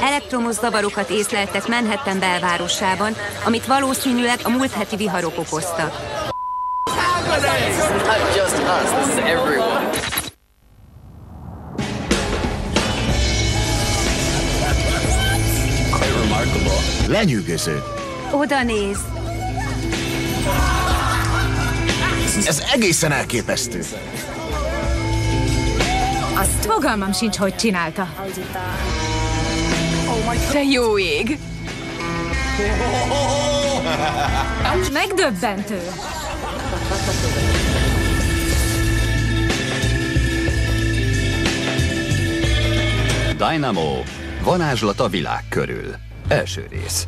Elektromos zavarokat észleltek Manhattan belvárosában, amit valószínűleg a múlt heti viharok okoztak. Lenyűgöző. Oda néz! Ez egészen elképesztő. Fogalmam sincs, hogy csinálta. Te jó ég! Megdöbbentő! Dynamo. Varázslat a világ körül. Első rész.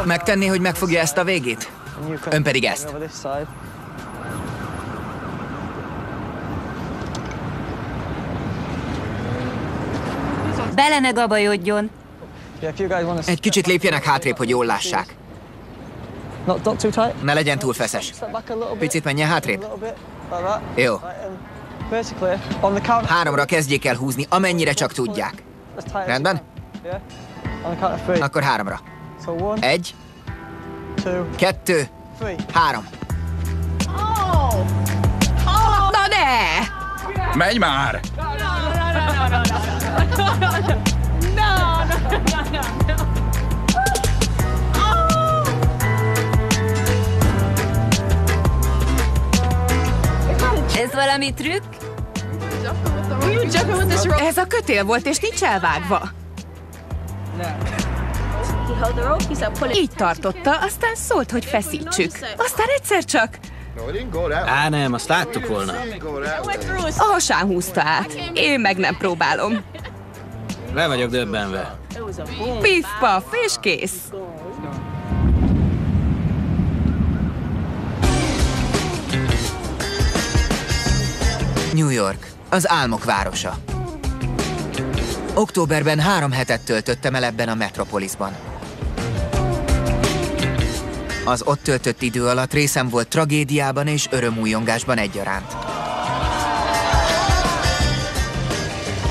Megtenné, hogy megfogja ezt a végét? Ön pedig ezt. Bele ne gabajodjon! Egy kicsit lépjenek hátrébb, hogy jól lássák. Ne legyen túl feszes. Picit menjen hátrébb. Jó. 3-ra kezdjék el húzni, amennyire csak tudják. Rendben? Akkor 3-ra. 1, 2, 3. Na de! Menj már! Ez valami trükk? Ez a kötél volt, és nincs elvágva. Így tartotta, aztán szólt, hogy feszítsük. Aztán egyszer csak... Á, nem, azt láttuk volna. A hasán húzta át. Én meg nem próbálom. Le vagyok döbbenve. Piff-paff, és kész. New York, az álmok városa. Októberben 3 hetet töltöttem el ebben a metropolisban. Az ott töltött idő alatt részem volt tragédiában és örömújongásban egyaránt.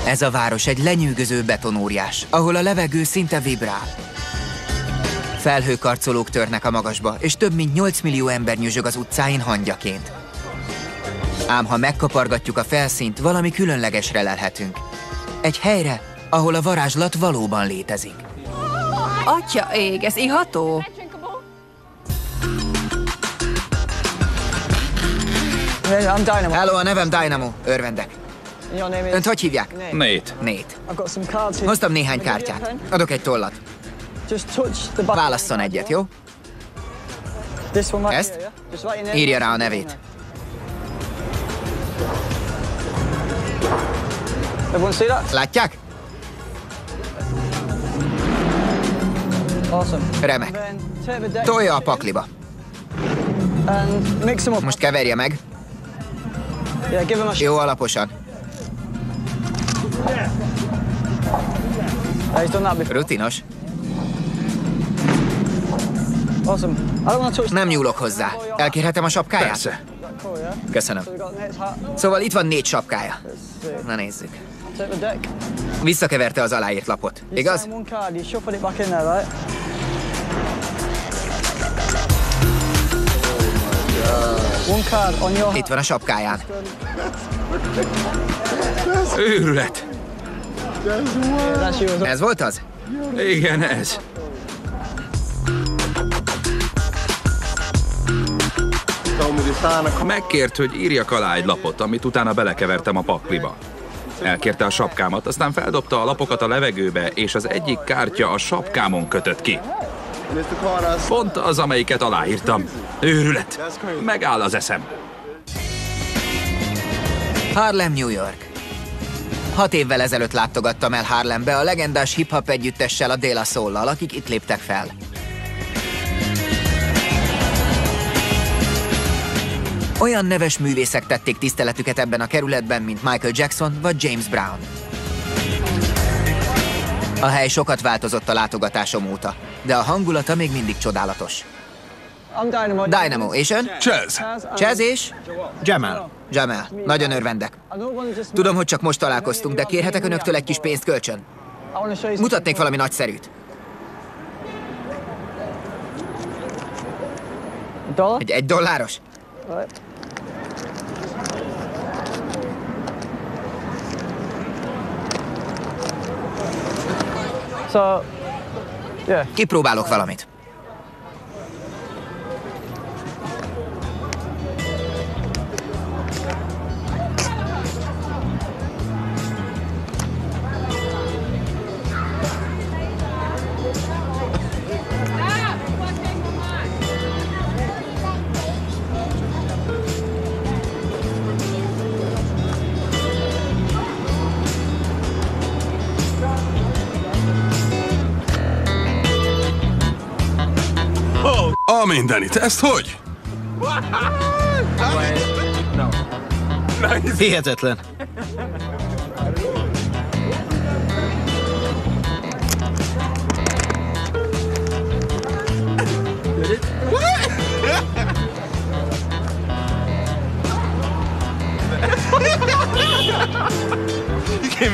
Ez a város egy lenyűgöző betonóriás, ahol a levegő szinte vibrál. Felhőkarcolók törnek a magasba, és több mint 8 millió ember nyüzsög az utcáin hangyaként. Ám ha megkapargatjuk a felszínt, valami különlegesre lelhetünk. Egy helyre, ahol a varázslat valóban létezik. Atya ég, ez iható. Hello, a nevem Dynamo. Örvendek. Önt hogy hívják? Nate. Hoztam néhány kártyát. Adok egy tollat. Válasszon egyet, jó? Ezt? Írja rá a nevét. Látják? Remek. Tolja a pakliba. Most keverje meg. Jó alaposan. Rutinos. Nem nyúlok hozzá. Elkérhetem a sapkáját? Persze. Köszönöm. Szóval itt van 4 sapkája. Na nézzük. Visszakeverte az aláírt lapot, igaz? Itt van a sapkáján. Őrület! Ez volt az? Igen, ez. Megkért, hogy írjak alá egy lapot, amit utána belekevertem a pakliba. Elkérte a sapkámat, aztán feldobta a lapokat a levegőbe, és az egyik kártya a sapkámon kötött ki. Pont az, amelyiket aláírtam. Őrület. Megáll az eszem. Harlem, New York. 6 évvel ezelőtt látogattam el Harlembe a legendás hip-hop együttessel, a De La Soul-lal, akik itt léptek fel. Olyan neves művészek tették tiszteletüket ebben a kerületben, mint Michael Jackson vagy James Brown. A hely sokat változott a látogatásom óta, de a hangulata még mindig csodálatos. Dynamo, és ön? Chaz. Chaz és? Jamal. Jamal. Nagyon örvendek. Tudom, hogy csak most találkoztunk, de kérhetek önöktől egy kis pénzt kölcsön? Mutatnék valami nagyszerűt. Egy $1? Kipróbálok valamit. A mindenit, ezt hogy? Hihetetlen.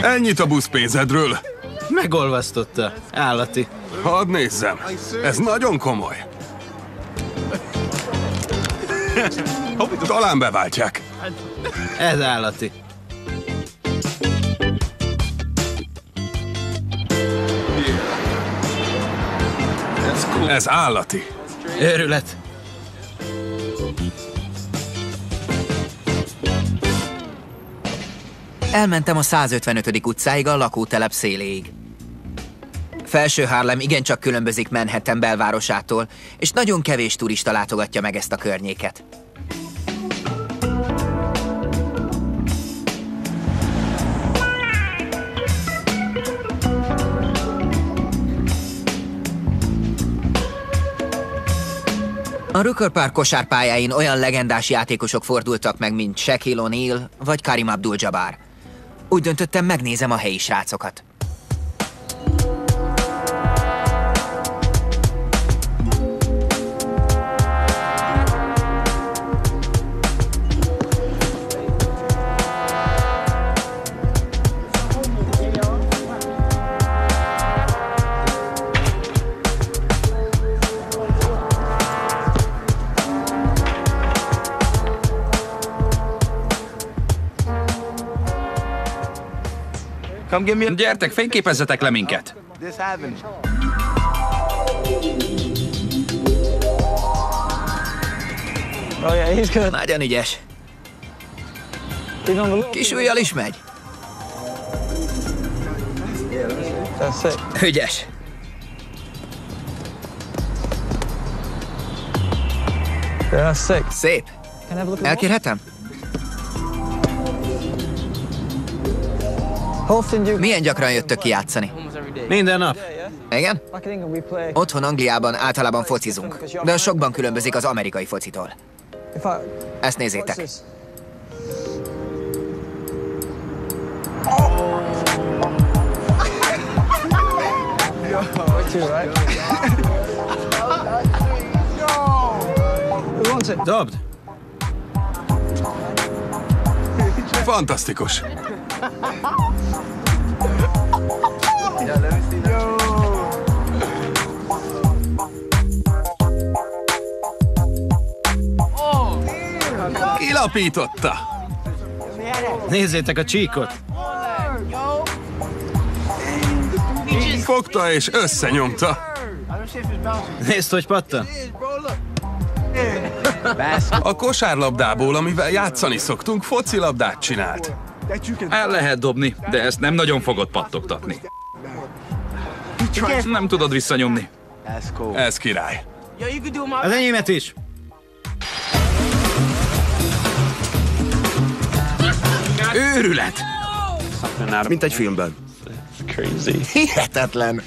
Ennyit a buszpénzedről. Megolvasztotta. Állati. Hadd nézzem. Ez nagyon komoly. Talán beváltják. Ez állati. Ez állati. Őrület. Elmentem a 155. utcáig, a lakótelep széléig. Felső Harlem igencsak különbözik Manhattan belvárosától, és nagyon kevés turista látogatja meg ezt a környéket. A Rucker Park kosárpályáin olyan legendás játékosok fordultak meg, mint Shaquille O'Neal vagy Kareem Abdul-Jabbar. Úgy döntöttem, megnézem a helyi srácokat. Gyertek, fényképezzetek le minket! Nagyon ügyes. Kis ujjal is megy. Ügyes. Szép. Elkérhetem? Milyen gyakran jöttök ki játszani? Minden nap. Igen? Otthon Angliában általában focizunk, de sokban különbözik az amerikai focitól. Ezt nézzétek. Dobd! Fantasztikus. Kilapította. Nézzétek a csíkot! Fogta és összenyomta. Nézd, hogy pattan! A kosárlabdából, amivel játszani szoktunk, focilabdát csinált. El lehet dobni, de ezt nem nagyon fogod pattogtatni. Nem tudod visszanyomni. Ez király. Az enyémet is. Őrület! Mint egy filmben. Hihetetlen.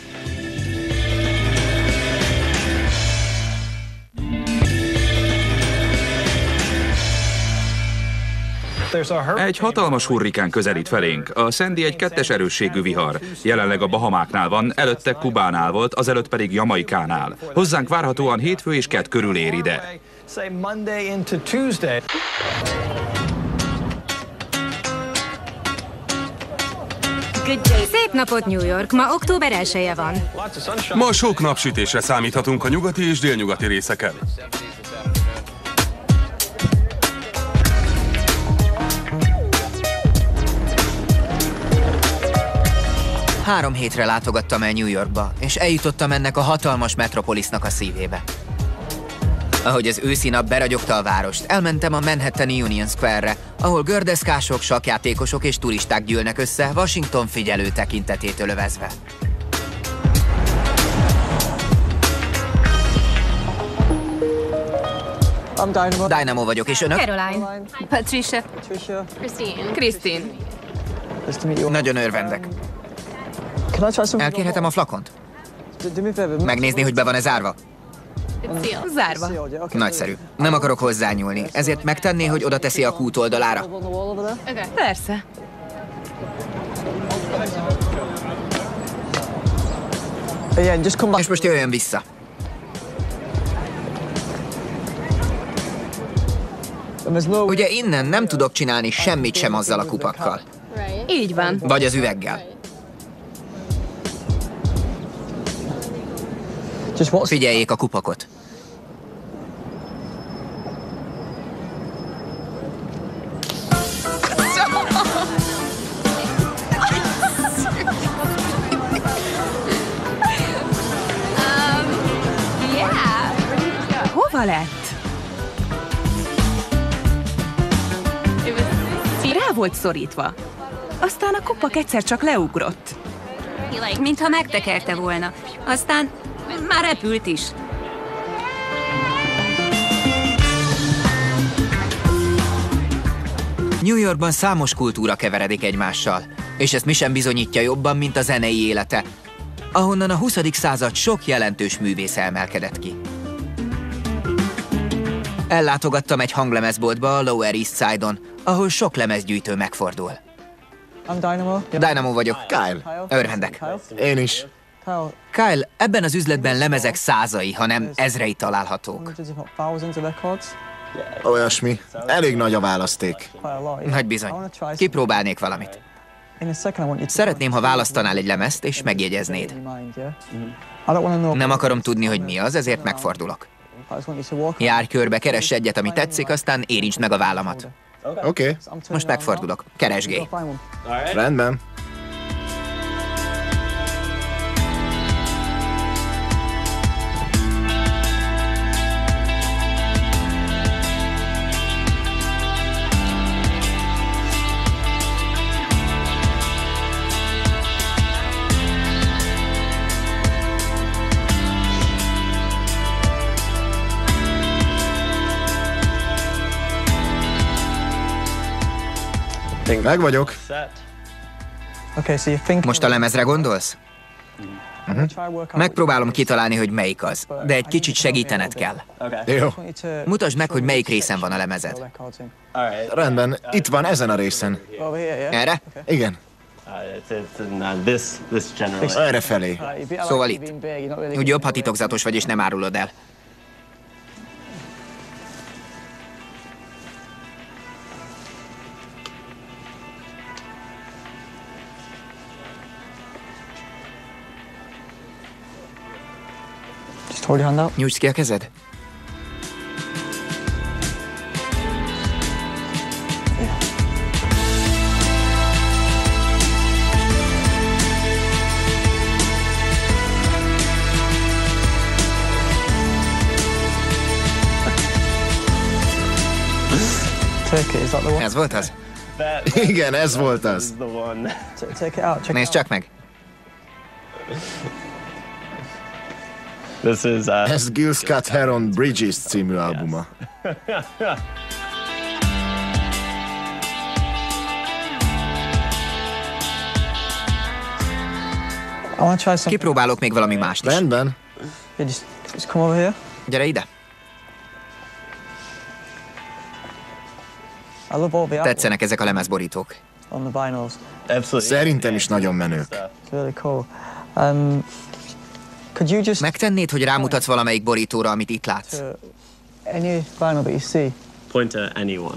Egy hatalmas hurrikán közelít felénk. A Sandy egy 2-es erősségű vihar. Jelenleg a Bahamáknál van, előtte Kubánál volt, azelőtt pedig Jamaikánál. Hozzánk várhatóan hétfő és kedd körül ér ide. Szép napot, New York! Ma október 1-e van. Ma sok napsütésre számíthatunk a nyugati és délnyugati részeken. Három hétre látogattam el New Yorkba, és eljutottam ennek a hatalmas metropolisznak a szívébe. Ahogy az őszi nap beragyogta a várost, elmentem a Manhattani Union Square-re, ahol gördeszkások, sakkjátékosok és turisták gyűlnek össze, Washington figyelő tekintetétől övezve. Dynamo vagyok, és önök? Caroline. Patricia. Christine. Nagyon örvendek. Elkérhetem a flakont? Megnézni, hogy be van-e zárva? Zárva. Nagyszerű. Nem akarok hozzányúlni, ezért megtenné, hogy oda teszi a kút oldalára. Persze. És most jöjjön vissza. Ugye innen nem tudok csinálni semmit sem azzal a kupakkal. Így van. Vagy az üveggel. Figyeljék a kupakot. Hova lett? Rá volt szorítva. Aztán a kupak egyszer csak leugrott. Mintha megtekerte volna. Aztán már repült is. New Yorkban számos kultúra keveredik egymással, és ezt mi sem bizonyítja jobban, mint a zenei élete, ahonnan a 20. század sok jelentős művész emelkedett ki. Ellátogattam egy hanglemezboltba a Lower East Side-on, ahol sok lemezgyűjtő megfordul. Dynamo vagyok. Kyle. Örvendek. Én is. Kyle, ebben az üzletben lemezek százai, hanem ezrei találhatók. Olyasmi. Elég nagy a választék. Nagy bizony. Kipróbálnék valamit. Szeretném, ha választanál egy lemezt, és megjegyeznéd. Nem akarom tudni, hogy mi az, ezért megfordulok. Járj körbe, keress egyet, ami tetszik, aztán érintsd meg a vállamat. Oké. Most megfordulok. Keresgélj. Rendben. Meg vagyok. Most a lemezre gondolsz? Megpróbálom kitalálni, hogy melyik az, de egy kicsit segítened kell. Jó. Mutasd meg, hogy melyik részen van a lemezed. Rendben. Itt van, ezen a részen. Erre? Igen. Erre felé. Szóval itt. Úgy jobb, ha titokzatos vagy és nem árulod el. Nyújtsd ki a kezed. Ez volt az? Igen, ez volt az. Nézd csak meg. Ez Gil Scott-Heron Bridges című albuma. Kipróbálok még valami mást is. Rendben. Gyere ide. Tetszenek ezek a lemezborítók. Szerintem is nagyon menők. Megtennéd, hogy rámutatsz valamelyik borítóra, amit itt látsz?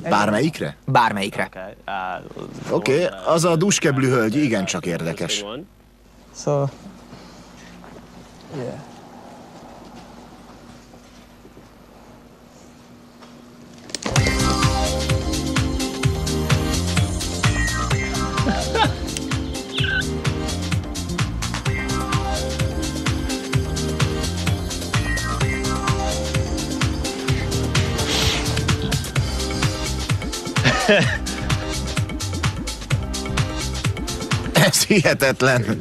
Bármelyikre? Bármelyikre. Oké, az a duskeblű hölgy igencsak érdekes. Ez hihetetlen.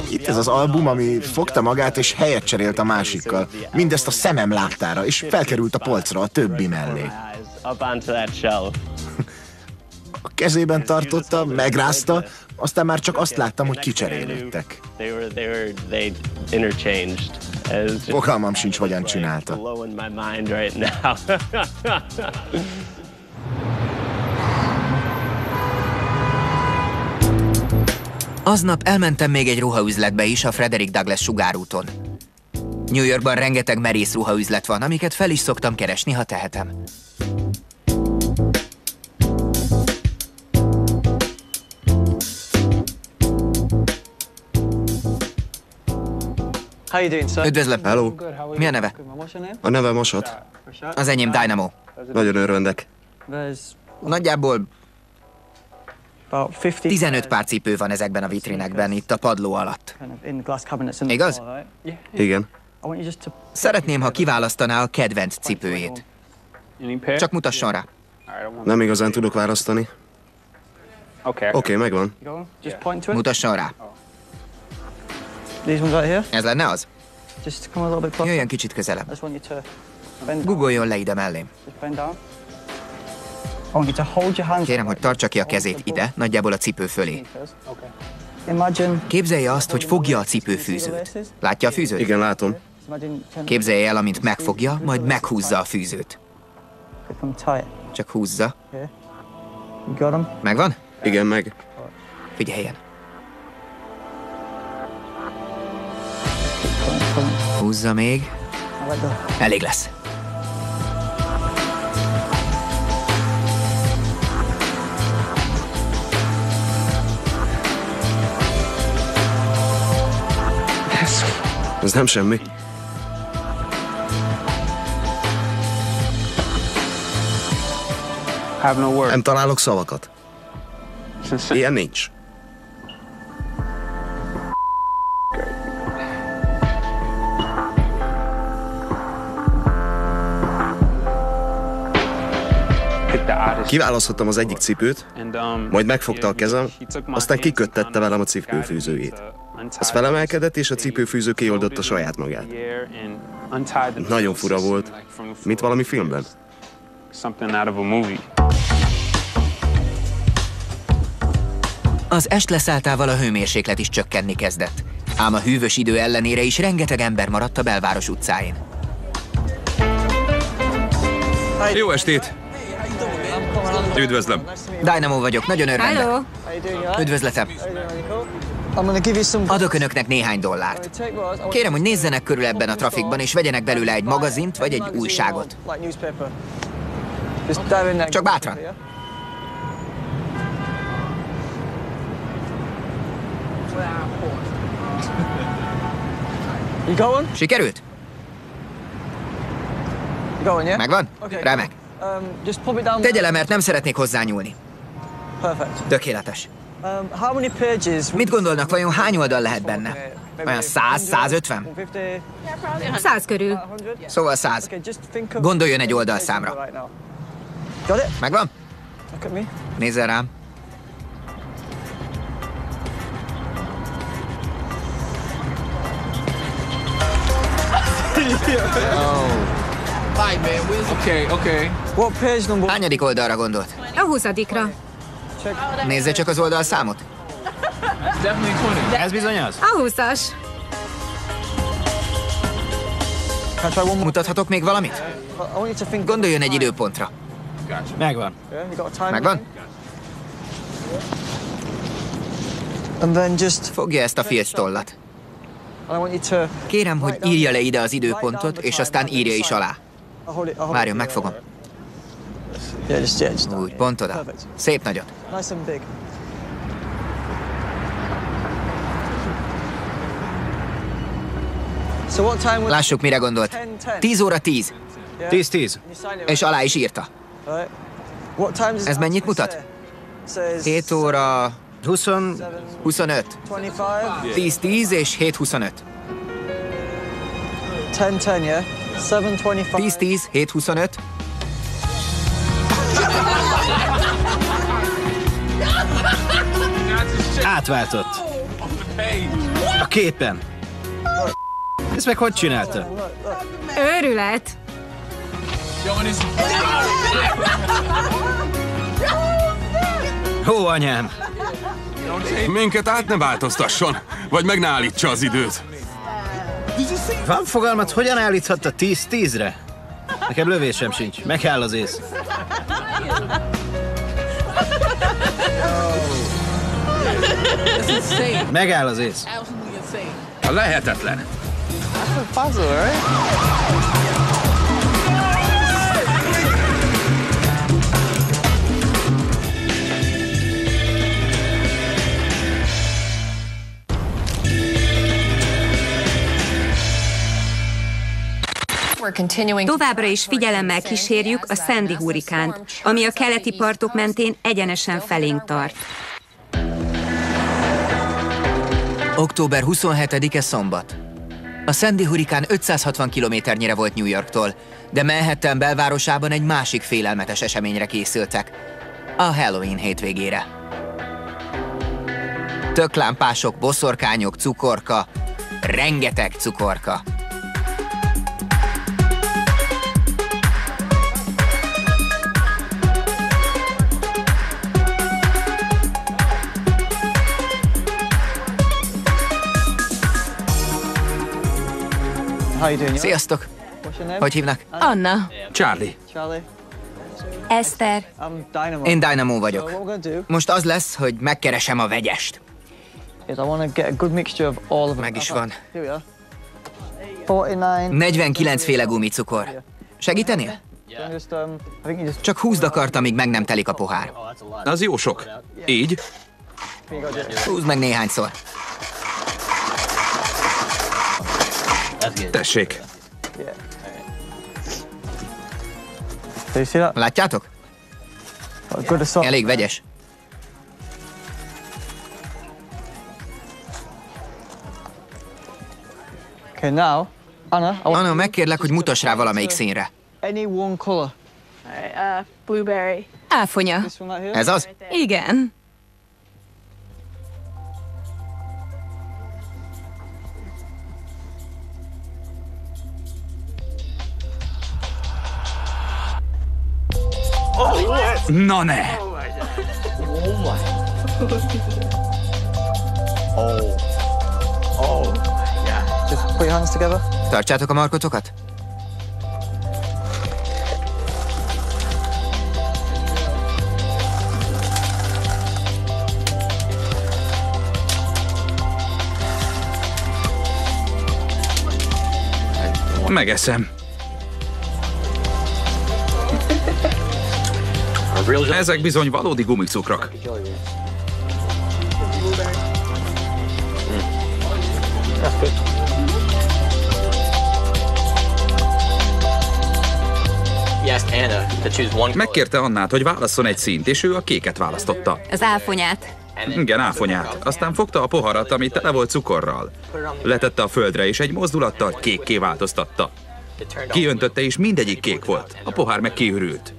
Itt ez az album, ami fogta magát és helyet cserélt a másikkal. Mindezt a szemem láttára, és felkerült a polcra a többi mellé. A kezében tartotta, megrázta, aztán már csak azt láttam, hogy kicserélődtek. Fogalmam sincs, hogyan csinálta. Aznap elmentem még egy ruhaüzletbe is a Frederick Douglass sugárúton. New Yorkban rengeteg merész ruhaüzlet van, amiket fel is szoktam keresni, ha tehetem. Üdvözlöm. Hello. Mi a neve? A neve Mosat. Az enyém Dynamo. Nagyon örvendek. Nagyjából 15 pár cipő van ezekben a vitrinekben, itt a padló alatt. Igaz? Igen. Szeretném, ha kiválasztaná a kedvenc cipőjét. Csak mutasson rá. Nem igazán tudok választani. Oké, megvan. Mutasson rá. Ez lenne az? Jöjjön kicsit közelebb. Guggoljon le ide mellém. Kérem, hogy tartsa ki a kezét ide, nagyjából a cipő fölé. Képzelje azt, hogy fogja a cipőfűzőt. Látja a fűzőt? Igen, látom. Képzelje el, amint megfogja, majd meghúzza a fűzőt. Csak húzza. Megvan? Igen, meg. Figyeljen. Húzza még. Elég lesz. Ez nem semmi. Nem találok szavakat. Ilyen nincs. Kiválasztottam az egyik cipőt, majd megfogta a kezem, aztán kiköttette velem a cipőfűzőjét. Az felemelkedett, és a cipőfűző kioldotta saját magát. Nagyon fura volt, mint valami filmben. Az est leszálltával a hőmérséklet is csökkenni kezdett. Ám a hűvös idő ellenére is rengeteg ember maradt a belváros utcáin. Jó estét! Üdvözlöm! Dynamo vagyok, nagyon örvendek. Hello! Üdvözletem! Adok önöknek néhány dollárt. Kérem, hogy nézzenek körül ebben a trafikban, és vegyenek belőle egy magazint, vagy egy újságot. Csak bátran. Sikerült? Megvan? Remek. Tegye le, mert nem szeretnék hozzányúlni. Tökéletes. Mit gondolnak, vajon hány oldal lehet benne? Olyan 100-150? 100 körül. Szóval 100. Gondoljon egy oldalszámra. Megvan? Nézzel rám. Hányadik oldalra gondolt? A 20-dikra. Nézze csak az oldalszámot. Ez bizony az. A 20-as. Mutathatok még valamit? Gondoljon egy időpontra. Megvan. Megvan? Fogja ezt a filctollat. Kérem, hogy írja le ide az időpontot, és aztán írja is alá. Várjon, megfogom. Úgy, pont oda. Szép nagyot. Lássuk, mire gondolt. 10 óra 10. 10-10. És alá is írta. Ez mennyit mutat? 7 óra 25. 10-10 és 7-25. 10-10, 7-25. Átváltott. A képen. Ezt meg hogy csinálta? Őrület. Ó, anyám. Minket át ne változtasson, vagy meg ne állítsa az időt. Van fogalmat, hogyan állíthatta 10-10-re? Nekem lövésem sincs, megáll az ész. Megáll az ész. Lehetetlen. Továbbra is figyelemmel kísérjük a Sandy hurrikánt, ami a keleti partok mentén egyenesen felénk tart. Október 27-e szombat. A Sandy hurrikán 560 kilométernyire volt New Yorktól, de Manhattan belvárosában egy másik félelmetes eseményre készültek. A Halloween hétvégére. Töklámpások, boszorkányok, cukorka, rengeteg cukorka. Sziasztok! Hogy hívnak? Anna. Charlie. Eszter. Én Dynamo vagyok. Most az lesz, hogy megkeresem a vegyest. Meg is van. 49 féle gumicukor. Segítenél? Csak 20 akart, amíg meg nem telik a pohár. Az jó sok. Így? Húzd meg néhányszor. Tessék. Látjátok? Elég vegyes. Anna, megkérlek, hogy mutass rá valamelyik színre. Áfonya. Ez az? Igen. Na ne! Tartsátok a markotokat. Megeszem. Ezek bizony valódi gumicukrok. Megkérte Annát, hogy válasszon egy színt, és ő a kéket választotta. Az áfonyát. Igen, áfonyát. Aztán fogta a poharat, ami tele volt cukorral. Letette a földre, és egy mozdulattal kékké változtatta. Kiöntötte, és mindegyik kék volt. A pohár meg kiürült.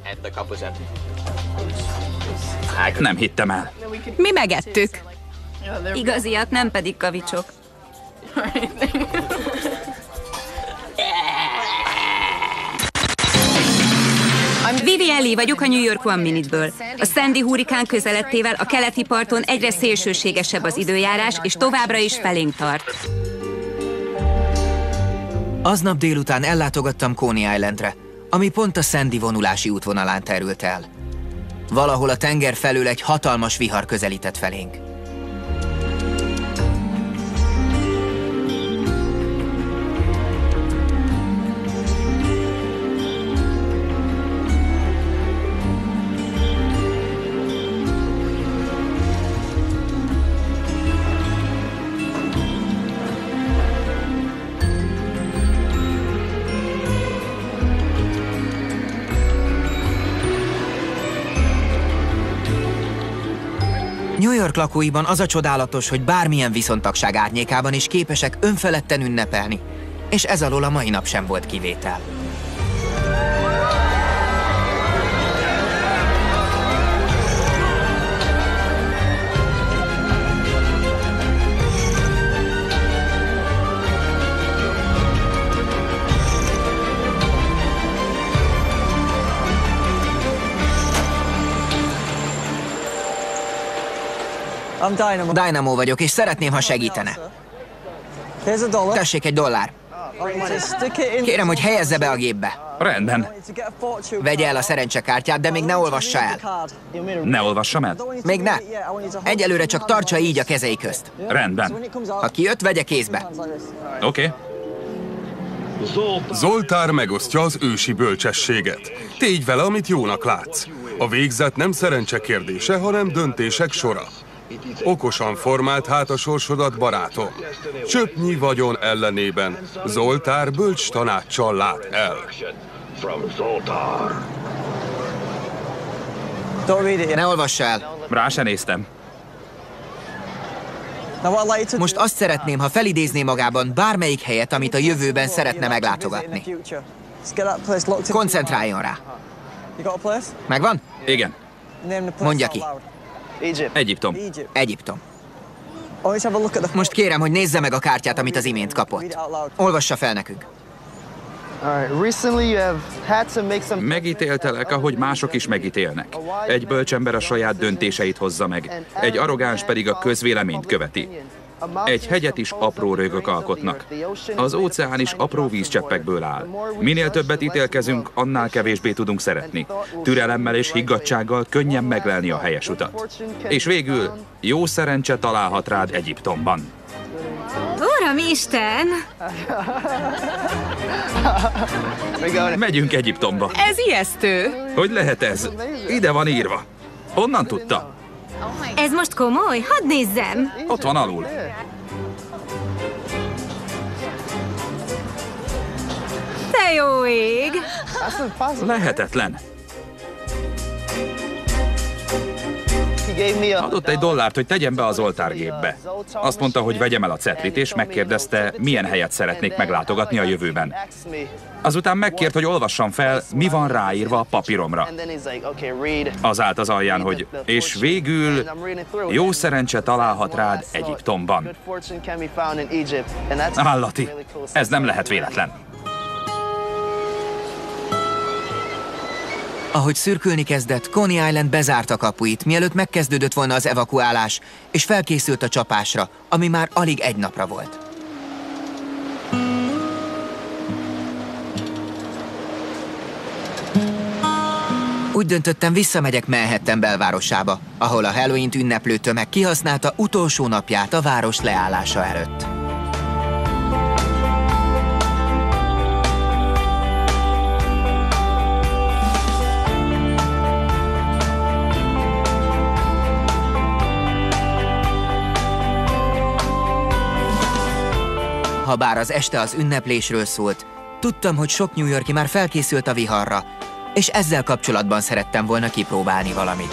Nem hittem el. Mi megettük. Igaziat, nem pedig kavicsok. Vivian Lee vagyok a New York One Minute-ből. A Sandy hurrikán közeledtével a keleti parton egyre szélsőségesebb az időjárás, és továbbra is felénk tart. Aznap délután ellátogattam Coney Islandre, ami pont a Sandy vonulási útvonalán terült el. Valahol a tenger felől egy hatalmas vihar közelített felénk. New York lakóiban az a csodálatos, hogy bármilyen viszontagság árnyékában is képesek önfeledten ünnepelni, és ez alól a mai nap sem volt kivétel. Dynamo vagyok, és szeretném, ha segítene. Tessék, $1. Kérem, hogy helyezze be a gépbe. Rendben. Vegye el a szerencsekártyát, de még ne olvassa el. Ne olvassam el? Még ne. Egyelőre csak tartsa így a kezei közt. Rendben. Ha kijött, vegye kézbe. Oké. Zoltár megosztja az ősi bölcsességet. Tégy vele, amit jónak látsz. A végzet nem szerencse kérdése, hanem döntések sora. Okosan formált hát a sorsodat, barátom. Csöpnyi vagyon ellenében Zoltár bölcs tanáccsal lát el. Ne olvassa el. Rá se néztem. Most azt szeretném, ha felidézné magában bármelyik helyet, amit a jövőben szeretne meglátogatni. Koncentráljon rá. Megvan? Igen. Mondja ki. Egyiptom. Egyiptom. Most kérem, hogy nézze meg a kártyát, amit az imént kapott. Olvassa fel nekünk. Megítéltelek, ahogy mások is megítélnek. Egy bölcsember a saját döntéseit hozza meg, egy arrogáns pedig a közvéleményt követi. Egy hegyet is apró rögök alkotnak. Az óceán is apró vízcseppekből áll. Minél többet ítélkezünk, annál kevésbé tudunk szeretni. Türelemmel és higgadtsággal könnyen meglelni a helyes utat. És végül jó szerencse találhat rád Egyiptomban. Uramisten! Megyünk Egyiptomba. Ez ijesztő. Hogy lehet ez? Ide van írva. Honnan tudta? Ez most komoly? Hadd nézzem! Ott van alul. Te jó ég! Lehetetlen. Adott $1, hogy tegyem be az oltárgépbe. Azt mondta, hogy vegyem el a cetlit, és megkérdezte, milyen helyet szeretnék meglátogatni a jövőben. Azután megkért, hogy olvassam fel, mi van ráírva a papíromra. Az állt az alján, hogy és végül jó szerencse találhat rád Egyiptomban. Állati. Ez nem lehet véletlen. Ahogy szürkülni kezdett, Coney Island bezárta kapuit, mielőtt megkezdődött volna az evakuálás, és felkészült a csapásra, ami már alig egy napra volt. Úgy döntöttem, visszamegyek Manhattan belvárosába, ahol a Halloween-t ünneplő tömeg kihasználta utolsó napját a város leállása előtt. Habár az este az ünneplésről szólt, tudtam, hogy sok New Yorki már felkészült a viharra, és ezzel kapcsolatban szerettem volna kipróbálni valamit.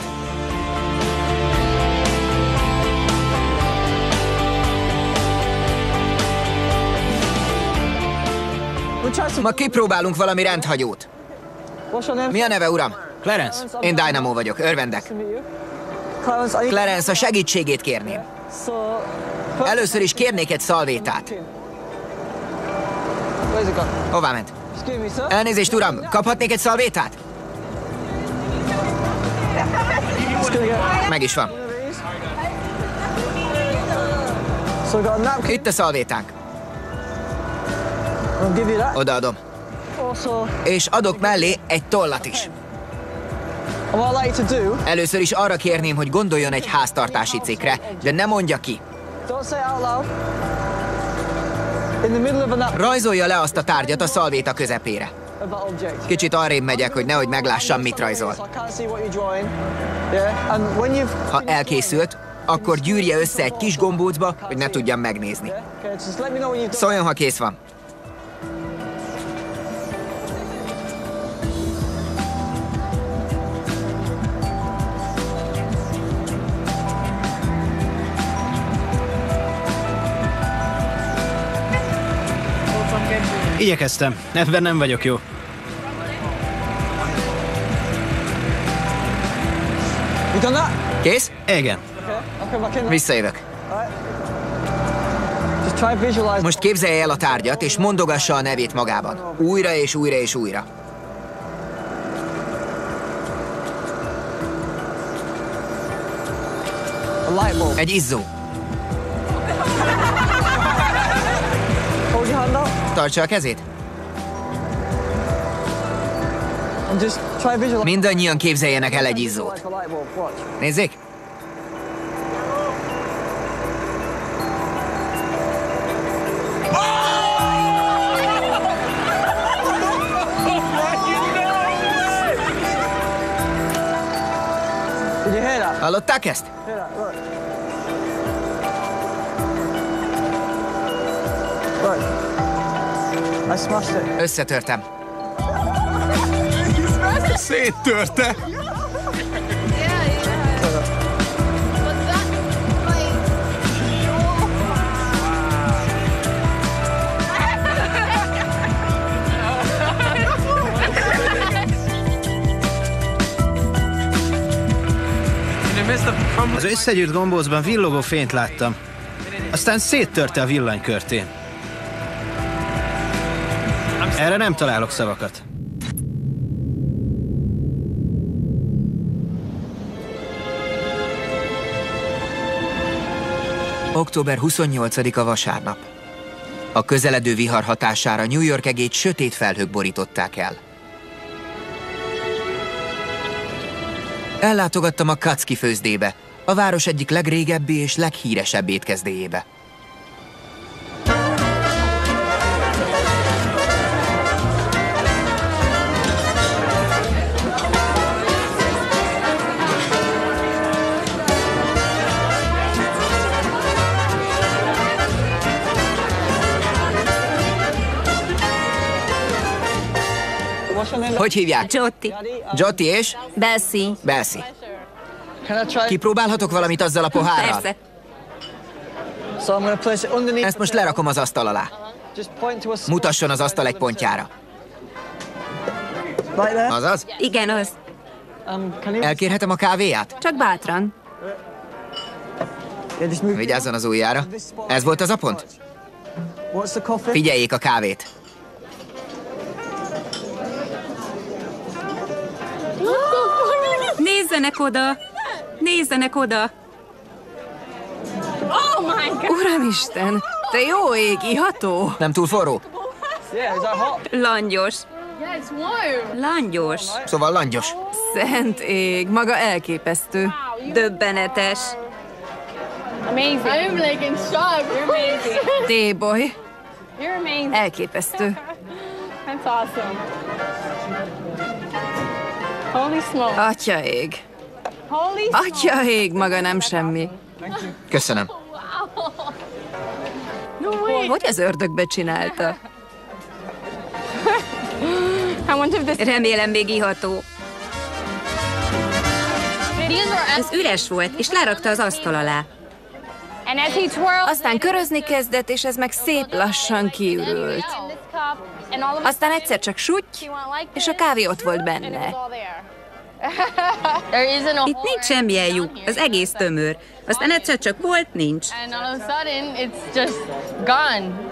Ma kipróbálunk valami rendhagyót. Mi a neve, uram? Clarence. Én Dynamo vagyok, örvendek. Clarence, a segítségét kérném. Először is kérnék egy szalvétát. Hová ment? Elnézést, uram, kaphatnék egy szalvétát? Meg is van. Itt a szalvétánk. Odaadom. És adok mellé egy tollat is. Először is arra kérném, hogy gondoljon egy háztartási cikkre, de ne mondja ki. Rajzolja le azt a tárgyat a szalvéta közepére. Kicsit arrébb megyek, hogy nehogy meglássam, mit rajzol. Ha elkészült, akkor gyűrje össze egy kis gombócba, hogy ne tudjam megnézni. Szóljon, ha kész van. Igyekeztem. Ebben nem vagyok jó. Kész? Igen. Visszajövök. Most képzelje el a tárgyat, és mondogassa a nevét magában. Újra és újra és újra. Egy izzó. Tartsa a kezét. Mindannyian képzeljenek el egy izzót. Nézzék! Hallották ezt? Összetörtem. Széttörte! Az összegyűrt gombócban villogó fényt láttam. Aztán széttörte a villanykörtén. Erre nem találok szavakat. Október 28-a vasárnap. A közeledő vihar hatására New York egét sötét felhők borították el. Ellátogattam a Katski főzdébe, a város egyik legrégebbi és leghíresebb étkezdéjébe. Hogy hívják? Jotti. Jotti és? Bessie. Bessie. Kipróbálhatok valamit azzal a pohárral? Persze. Ezt most lerakom az asztal alá. Mutasson az asztal egy pontjára. Azaz? Igen, az. Elkérhetem a kávéját? Csak bátran. Vigyázzon az ujjára. Ez volt az a pont? Figyeljék a kávét. Nézzenek oda! Nézzenek oda! Uramisten, te jó ég, iható! Nem túl forró? Langyos. Langyos. Szóval langyos. Szent ég, maga elképesztő. Döbbenetes. Amazing. I'm like in shock. You're amazing. T-boy. You're amazing. Elképesztő. That's awesome. Holy smoke. Atya ég. Holy smoke. Atya ég, maga nem semmi. Köszönöm. No way. Hogy az ördögbe csinálta? I wonder if this... Remélem még iható. Ez üres volt, és lerakta az asztal alá. And as he twirled... Aztán körözni kezdett, és ez meg szép lassan kiürült. Aztán egyszer csak sütty, és a kávé ott volt benne. Itt nincs semmilyen lyuk, az egész tömör. Aztán egyszer csak volt, nincs. And all of a sudden, it's just gone.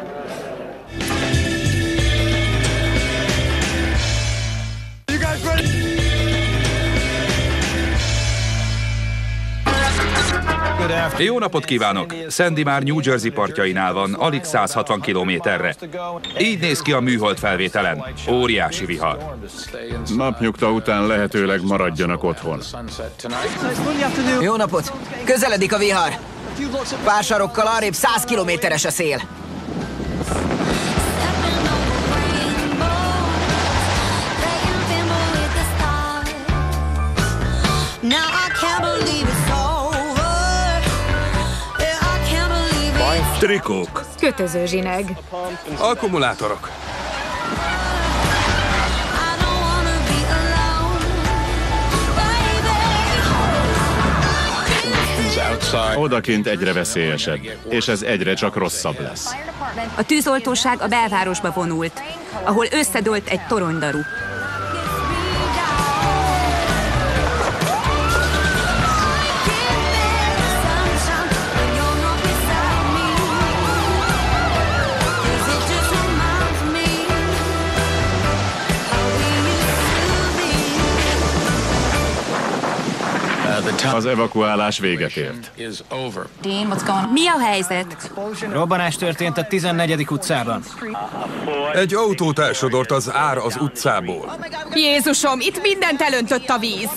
Jó napot kívánok! Sandy már New Jersey partjainál van, alig 160 kilométerre. Így néz ki a műhold felvételen. Óriási vihar. Napnyugta után lehetőleg maradjanak otthon. Jó napot! Közeledik a vihar! Pár sarokkal arrébb 100 kilométeres a szél. Trikók. Kötözőzsineg. Akkumulátorok. Odakint egyre veszélyesebb, és ez egyre csak rosszabb lesz. A tűzoltóság a belvárosba vonult, ahol összedőlt egy toronydaru. Az evakuálás véget ért. Mi a helyzet? Robbanás történt a 14. utcában. Egy autót elsodort az ár az utcából. Jézusom, itt mindent elöntött a víz.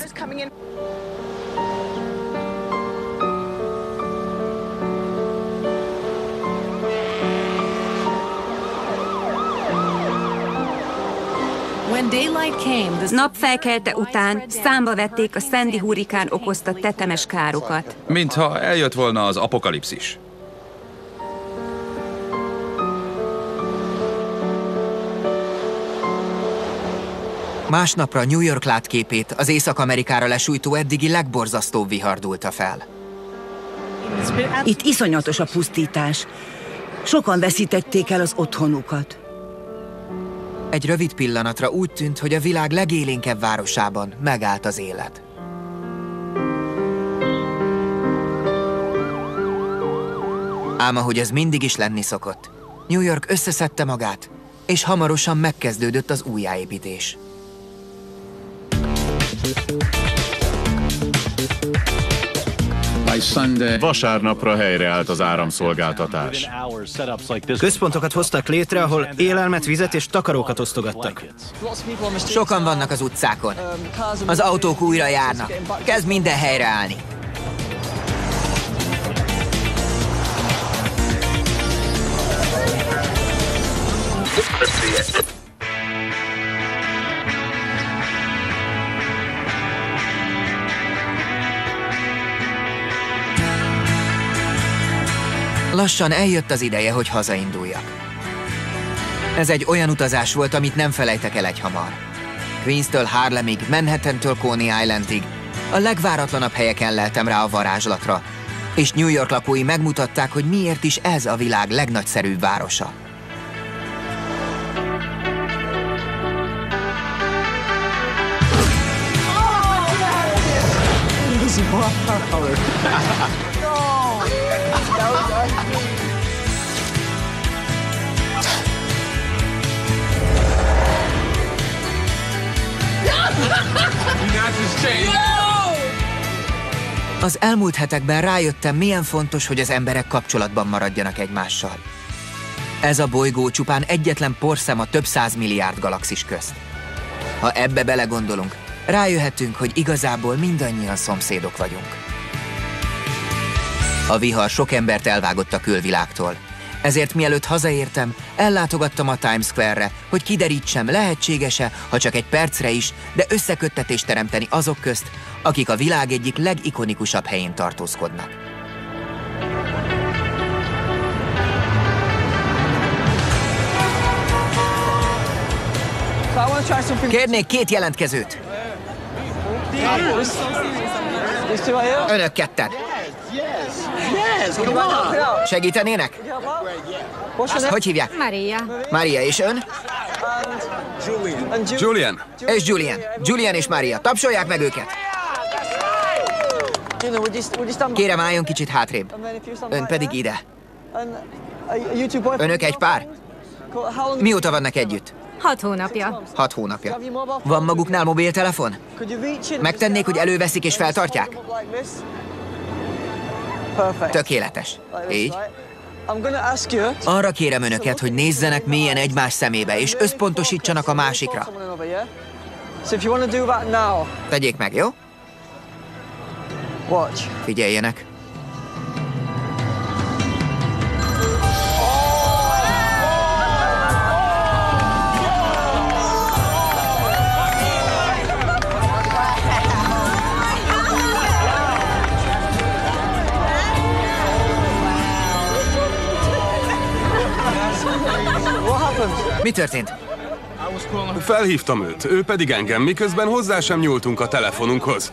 Napfelkelte után számba vették a Sandy hurrikán okozta tetemes károkat. Mintha eljött volna az apokalipszis. Másnapra New York látképét az Észak-Amerikára lesújtó eddigi legborzasztóbb vihar dúlta fel. Itt iszonyatos a pusztítás. Sokan veszítették el az otthonukat. Egy rövid pillanatra úgy tűnt, hogy a világ legélénkebb városában megállt az élet. Ám ahogy ez mindig is lenni szokott, New York összeszedte magát, és hamarosan megkezdődött az újjáépítés. Vasárnapra helyreállt az áramszolgáltatás. Központokat hoztak létre, ahol élelmet, vizet és takarókat osztogattak. Sokan vannak az utcákon. Az autók újra járnak. Kezd minden helyreállni. Lassan eljött az ideje, hogy hazainduljak. Ez egy olyan utazás volt, amit nem felejtek el egyhamar. Queens-től Harlemig, Manhattantől Coney Islandig a legváratlanabb helyeken leltem rá a varázslatra, és New York lakói megmutatták, hogy miért is ez a világ legnagyszerűbb városa. Az elmúlt hetekben rájöttem, milyen fontos, hogy az emberek kapcsolatban maradjanak egymással. Ez a bolygó csupán egyetlen porszem a több 100 milliárd galaxis közt. Ha ebbe belegondolunk, rájöhetünk, hogy igazából mindannyian szomszédok vagyunk. A vihar sok embert elvágott a külvilágtól. Ezért mielőtt hazaértem, ellátogattam a Times Square-re, hogy kiderítsem, lehetséges-e, ha csak egy percre is, de összeköttetést teremteni azok közt, akik a világ egyik legikonikusabb helyén tartózkodnak. Kérnék 2 jelentkezőt. Önök ketten. Segítenének? Hogy hívják? Maria. Maria, és ön? Julian. És Julian. Julian és Maria. Tapsolják meg őket. Kérem, álljon kicsit hátrébb. Ön pedig ide. Önök egy pár? Mióta vannak együtt? 6 hónapja. 6 hónapja. Van maguknál mobiltelefon? Megtennék, hogy előveszik és feltartják? Tökéletes. Így? Arra kérem önöket, hogy nézzenek mélyen egymás szemébe, és összpontosítsanak a másikra. Tegyék meg, jó? Figyeljenek. Mi történt? Felhívtam őt, ő pedig engem, miközben hozzá sem nyúltunk a telefonunkhoz.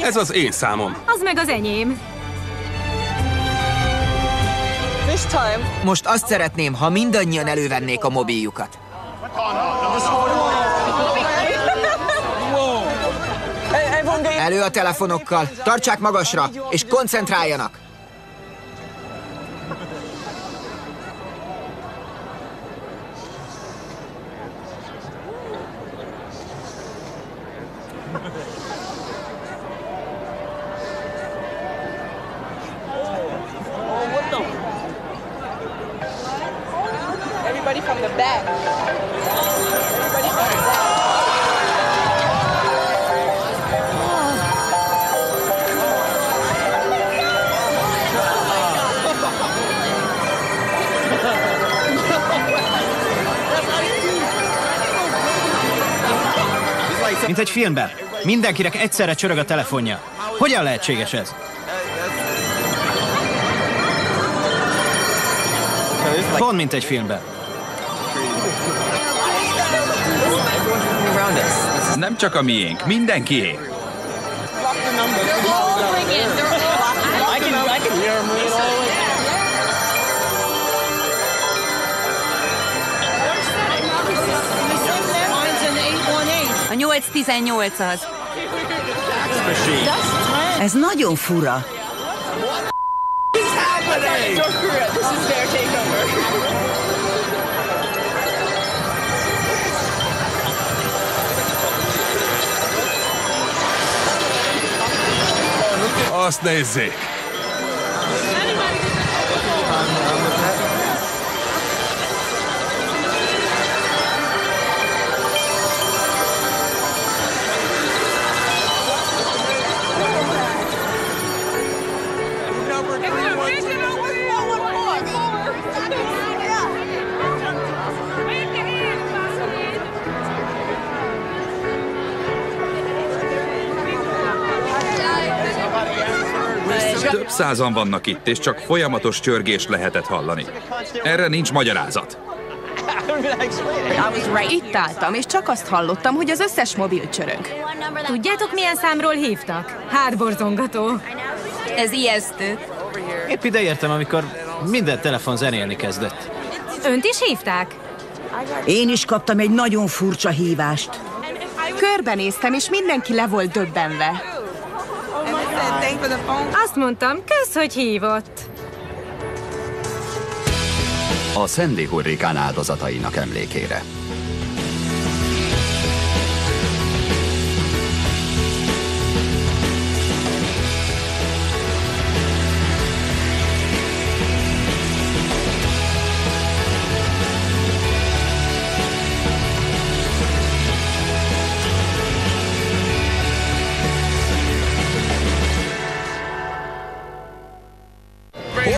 Ez az én számom. Az meg az enyém. Most azt szeretném, ha mindannyian elővennék a mobiljukat. Elő a telefonokkal, tartsák magasra, és koncentráljanak! Everybody from the back. Everybody from the back. Mint egy filmben. Mindenkinek egyszerre csörög a telefonja. Hogyan lehetséges ez? Pont mint egy filmben. Nem csak a miénk, mindenkié. A 818 az. Ez nagyon fura. Azt nézzék! Több százan vannak itt, és csak folyamatos csörgést lehetett hallani. Erre nincs magyarázat. Itt álltam, és csak azt hallottam, hogy az összes mobil csörög. Tudjátok, milyen számról hívtak? Hátborzongató. Ez ijesztő. Épp ide értem, amikor minden telefon zenélni kezdett. Önt is hívták? Én is kaptam egy nagyon furcsa hívást. Körbenéztem, és mindenki le volt döbbenve. Azt mondtam, kösz, hogy hívott. A Sandy hurrikán áldozatainak emlékére.